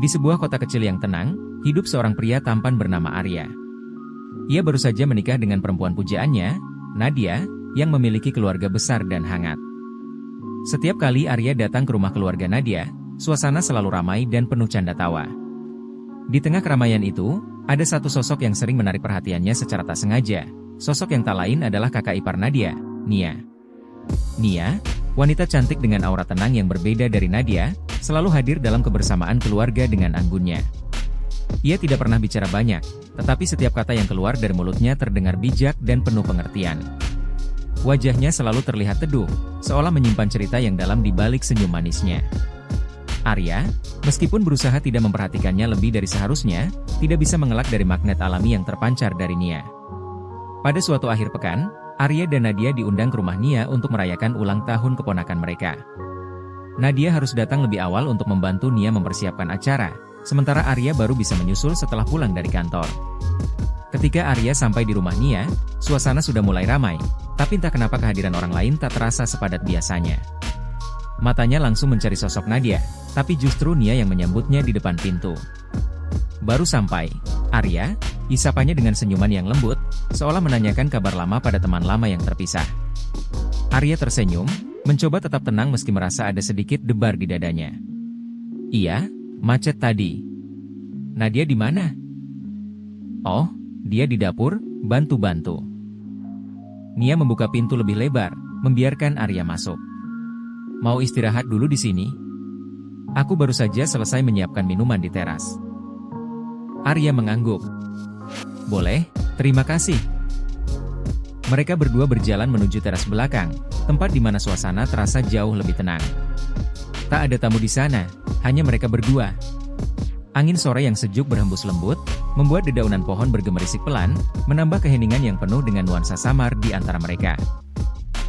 Di sebuah kota kecil yang tenang, hidup seorang pria tampan bernama Arya. Ia baru saja menikah dengan perempuan pujaannya, Nadia, yang memiliki keluarga besar dan hangat. Setiap kali Arya datang ke rumah keluarga Nadia, suasana selalu ramai dan penuh canda tawa. Di tengah keramaian itu, ada satu sosok yang sering menarik perhatiannya secara tak sengaja. Sosok yang tak lain adalah kakak ipar Nadia, Nia. Nia, wanita cantik dengan aura tenang yang berbeda dari Nadia, selalu hadir dalam kebersamaan keluarga dengan anggunnya. Ia tidak pernah bicara banyak, tetapi setiap kata yang keluar dari mulutnya terdengar bijak dan penuh pengertian. Wajahnya selalu terlihat teduh, seolah menyimpan cerita yang dalam di balik senyum manisnya. Arya, meskipun berusaha tidak memperhatikannya lebih dari seharusnya, tidak bisa mengelak dari magnet alami yang terpancar dari Nia. Pada suatu akhir pekan, Arya dan Nadia diundang ke rumah Nia untuk merayakan ulang tahun keponakan mereka. Nadia harus datang lebih awal untuk membantu Nia mempersiapkan acara, sementara Arya baru bisa menyusul setelah pulang dari kantor. Ketika Arya sampai di rumah Nia, suasana sudah mulai ramai, tapi entah kenapa kehadiran orang lain tak terasa sepadat biasanya. Matanya langsung mencari sosok Nadia, tapi justru Nia yang menyambutnya di depan pintu. Baru sampai, Arya, disapanya dengan senyuman yang lembut, seolah menanyakan kabar lama pada teman lama yang terpisah. Arya tersenyum, mencoba tetap tenang meski merasa ada sedikit debar di dadanya. Iya, macet tadi. Nadia di mana? Oh, dia di dapur, bantu-bantu. Nia membuka pintu lebih lebar, membiarkan Arya masuk. Mau istirahat dulu di sini? Aku baru saja selesai menyiapkan minuman di teras. Arya mengangguk. Boleh, terima kasih. Mereka berdua berjalan menuju teras belakang, tempat di mana suasana terasa jauh lebih tenang. Tak ada tamu di sana, hanya mereka berdua. Angin sore yang sejuk berhembus lembut, membuat dedaunan pohon bergemerisik pelan, menambah keheningan yang penuh dengan nuansa samar di antara mereka.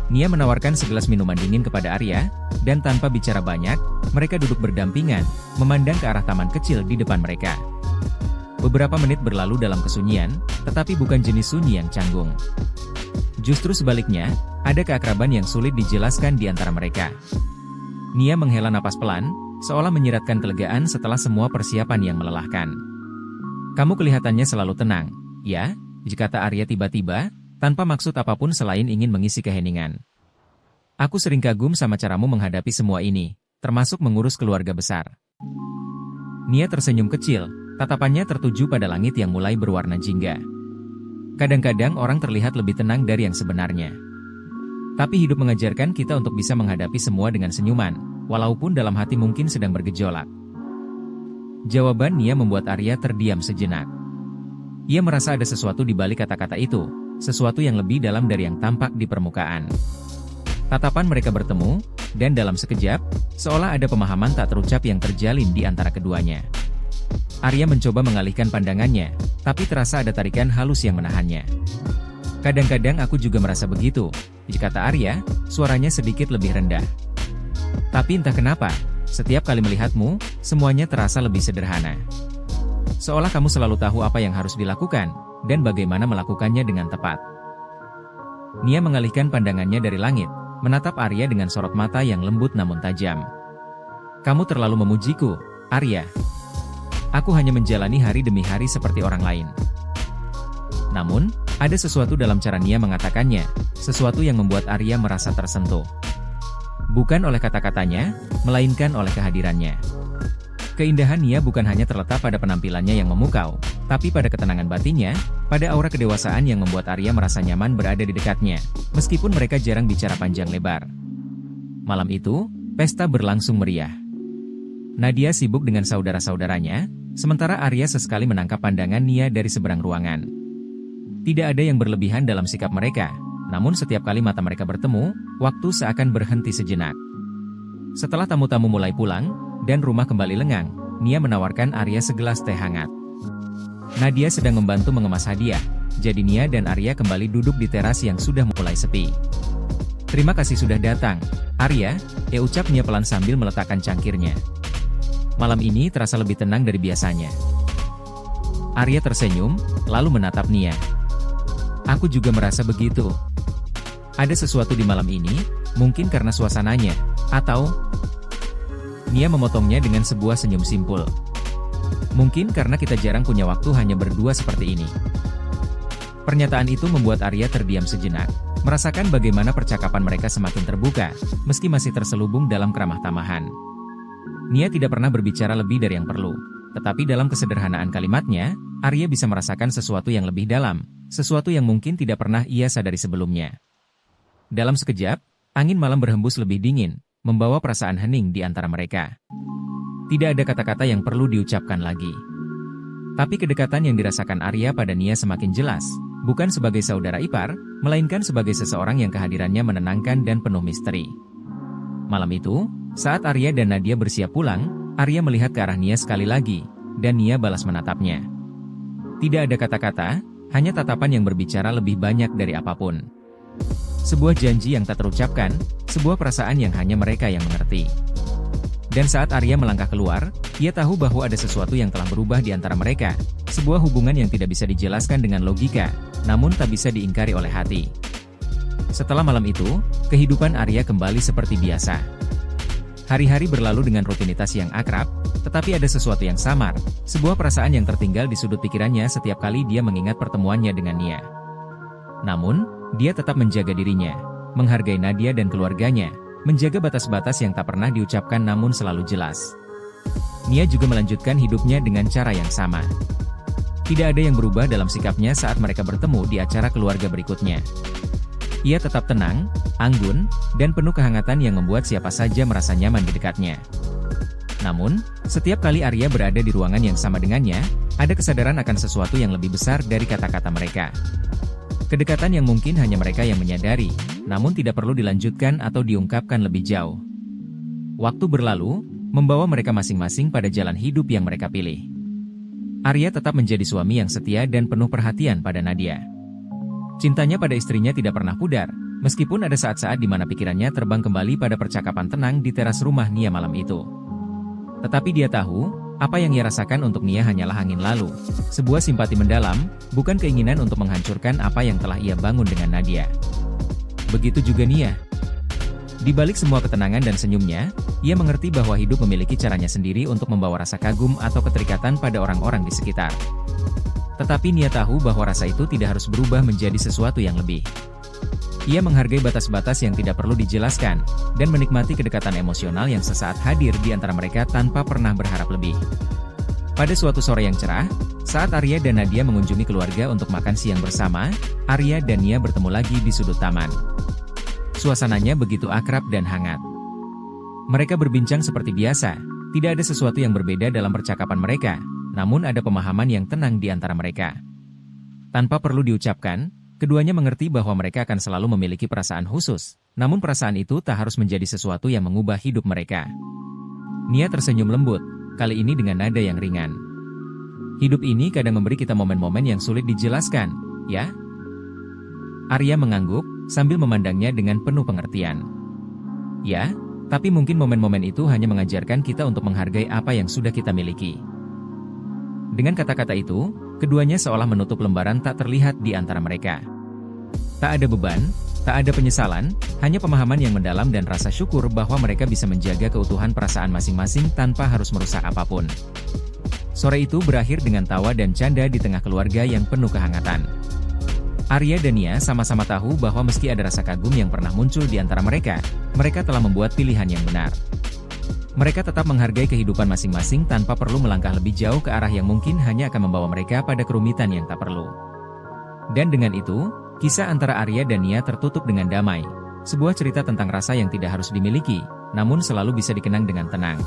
Nia menawarkan segelas minuman dingin kepada Arya, dan tanpa bicara banyak, mereka duduk berdampingan, memandang ke arah taman kecil di depan mereka. Beberapa menit berlalu dalam kesunyian, tetapi bukan jenis sunyi yang canggung. Justru sebaliknya, ada keakraban yang sulit dijelaskan di antara mereka. Nia menghela napas pelan, seolah menyiratkan kelegaan setelah semua persiapan yang melelahkan. Kamu kelihatannya selalu tenang, ya? Kata Arya tiba-tiba, tanpa maksud apapun selain ingin mengisi keheningan. Aku sering kagum sama caramu menghadapi semua ini, termasuk mengurus keluarga besar. Nia tersenyum kecil, tatapannya tertuju pada langit yang mulai berwarna jingga. Kadang-kadang orang terlihat lebih tenang dari yang sebenarnya. Tapi hidup mengajarkan kita untuk bisa menghadapi semua dengan senyuman, walaupun dalam hati mungkin sedang bergejolak. Jawaban Nia membuat Arya terdiam sejenak. Ia merasa ada sesuatu di balik kata-kata itu, sesuatu yang lebih dalam dari yang tampak di permukaan. Tatapan mereka bertemu, dan dalam sekejap, seolah ada pemahaman tak terucap yang terjalin di antara keduanya. Arya mencoba mengalihkan pandangannya, tapi terasa ada tarikan halus yang menahannya. Kadang-kadang aku juga merasa begitu, kata Arya, suaranya sedikit lebih rendah. Tapi entah kenapa, setiap kali melihatmu, semuanya terasa lebih sederhana. Seolah kamu selalu tahu apa yang harus dilakukan, dan bagaimana melakukannya dengan tepat. Nia mengalihkan pandangannya dari langit, menatap Arya dengan sorot mata yang lembut namun tajam. Kamu terlalu memujiku, Arya. Aku hanya menjalani hari demi hari seperti orang lain. Namun, ada sesuatu dalam cara Nia mengatakannya, sesuatu yang membuat Arya merasa tersentuh. Bukan oleh kata-katanya, melainkan oleh kehadirannya. Keindahan Nia bukan hanya terletak pada penampilannya yang memukau, tapi pada ketenangan batinnya, pada aura kedewasaan yang membuat Arya merasa nyaman berada di dekatnya, meskipun mereka jarang bicara panjang lebar. Malam itu, pesta berlangsung meriah. Nadia sibuk dengan saudara-saudaranya, sementara Arya sesekali menangkap pandangan Nia dari seberang ruangan. Tidak ada yang berlebihan dalam sikap mereka, namun setiap kali mata mereka bertemu, waktu seakan berhenti sejenak. Setelah tamu-tamu mulai pulang, dan rumah kembali lengang, Nia menawarkan Arya segelas teh hangat. Nadia sedang membantu mengemas hadiah, jadi Nia dan Arya kembali duduk di teras yang sudah mulai sepi. Terima kasih sudah datang, Arya, ucap Nia pelan sambil meletakkan cangkirnya. Malam ini terasa lebih tenang dari biasanya. Arya tersenyum, lalu menatap Nia. Aku juga merasa begitu. Ada sesuatu di malam ini, mungkin karena suasananya, atau... Nia memotongnya dengan sebuah senyum simpul. Mungkin karena kita jarang punya waktu hanya berdua seperti ini. Pernyataan itu membuat Arya terdiam sejenak, merasakan bagaimana percakapan mereka semakin terbuka, meski masih terselubung dalam keramah tamahan. Nia tidak pernah berbicara lebih dari yang perlu, tetapi dalam kesederhanaan kalimatnya, Arya bisa merasakan sesuatu yang lebih dalam, sesuatu yang mungkin tidak pernah ia sadari sebelumnya. Dalam sekejap, angin malam berhembus lebih dingin, membawa perasaan hening di antara mereka. Tidak ada kata-kata yang perlu diucapkan lagi. Tapi kedekatan yang dirasakan Arya pada Nia semakin jelas, bukan sebagai saudara ipar, melainkan sebagai seseorang yang kehadirannya menenangkan dan penuh misteri. Malam itu, saat Arya dan Nadia bersiap pulang, Arya melihat ke arah Nia sekali lagi, dan Nia balas menatapnya. Tidak ada kata-kata, hanya tatapan yang berbicara lebih banyak dari apapun. Sebuah janji yang tak terucapkan, sebuah perasaan yang hanya mereka yang mengerti. Dan saat Arya melangkah keluar, ia tahu bahwa ada sesuatu yang telah berubah di antara mereka, sebuah hubungan yang tidak bisa dijelaskan dengan logika, namun tak bisa diingkari oleh hati. Setelah malam itu, kehidupan Arya kembali seperti biasa. Hari-hari berlalu dengan rutinitas yang akrab, tetapi ada sesuatu yang samar, sebuah perasaan yang tertinggal di sudut pikirannya setiap kali dia mengingat pertemuannya dengan Nia. Namun, dia tetap menjaga dirinya, menghargai Nadia dan keluarganya, menjaga batas-batas yang tak pernah diucapkan namun selalu jelas. Nia juga melanjutkan hidupnya dengan cara yang sama. Tidak ada yang berubah dalam sikapnya saat mereka bertemu di acara keluarga berikutnya. Ia tetap tenang, anggun, dan penuh kehangatan yang membuat siapa saja merasa nyaman di dekatnya. Namun, setiap kali Arya berada di ruangan yang sama dengannya, ada kesadaran akan sesuatu yang lebih besar dari kata-kata mereka. Kedekatan yang mungkin hanya mereka yang menyadari, namun tidak perlu dilanjutkan atau diungkapkan lebih jauh. Waktu berlalu, membawa mereka masing-masing pada jalan hidup yang mereka pilih. Arya tetap menjadi suami yang setia dan penuh perhatian pada Nadia. Cintanya pada istrinya tidak pernah pudar, meskipun ada saat-saat di mana pikirannya terbang kembali pada percakapan tenang di teras rumah Nia malam itu. Tetapi dia tahu, apa yang ia rasakan untuk Nia hanyalah angin lalu, sebuah simpati mendalam, bukan keinginan untuk menghancurkan apa yang telah ia bangun dengan Nadia. Begitu juga Nia. Di balik semua ketenangan dan senyumnya, ia mengerti bahwa hidup memiliki caranya sendiri untuk membawa rasa kagum atau keterikatan pada orang-orang di sekitar. Tetapi Nia tahu bahwa rasa itu tidak harus berubah menjadi sesuatu yang lebih. Ia menghargai batas-batas yang tidak perlu dijelaskan, dan menikmati kedekatan emosional yang sesaat hadir di antara mereka tanpa pernah berharap lebih. Pada suatu sore yang cerah, saat Arya dan Nadia mengunjungi keluarga untuk makan siang bersama, Arya dan Nia bertemu lagi di sudut taman. Suasananya begitu akrab dan hangat. Mereka berbincang seperti biasa, tidak ada sesuatu yang berbeda dalam percakapan mereka, namun ada pemahaman yang tenang di antara mereka. Tanpa perlu diucapkan, keduanya mengerti bahwa mereka akan selalu memiliki perasaan khusus, namun perasaan itu tak harus menjadi sesuatu yang mengubah hidup mereka. Nia tersenyum lembut, kali ini dengan nada yang ringan. Hidup ini kadang memberi kita momen-momen yang sulit dijelaskan, ya? Arya mengangguk, sambil memandangnya dengan penuh pengertian. Ya, tapi mungkin momen-momen itu hanya mengajarkan kita untuk menghargai apa yang sudah kita miliki. Dengan kata-kata itu, keduanya seolah menutup lembaran tak terlihat di antara mereka. Tak ada beban, tak ada penyesalan, hanya pemahaman yang mendalam dan rasa syukur bahwa mereka bisa menjaga keutuhan perasaan masing-masing tanpa harus merusak apapun. Sore itu berakhir dengan tawa dan canda di tengah keluarga yang penuh kehangatan. Arya dan Nia sama-sama tahu bahwa meski ada rasa kagum yang pernah muncul di antara mereka, mereka telah membuat pilihan yang benar. Mereka tetap menghargai kehidupan masing-masing tanpa perlu melangkah lebih jauh ke arah yang mungkin hanya akan membawa mereka pada kerumitan yang tak perlu. Dan dengan itu, kisah antara Arya dan Nia tertutup dengan damai. Sebuah cerita tentang rasa yang tidak harus dimiliki, namun selalu bisa dikenang dengan tenang.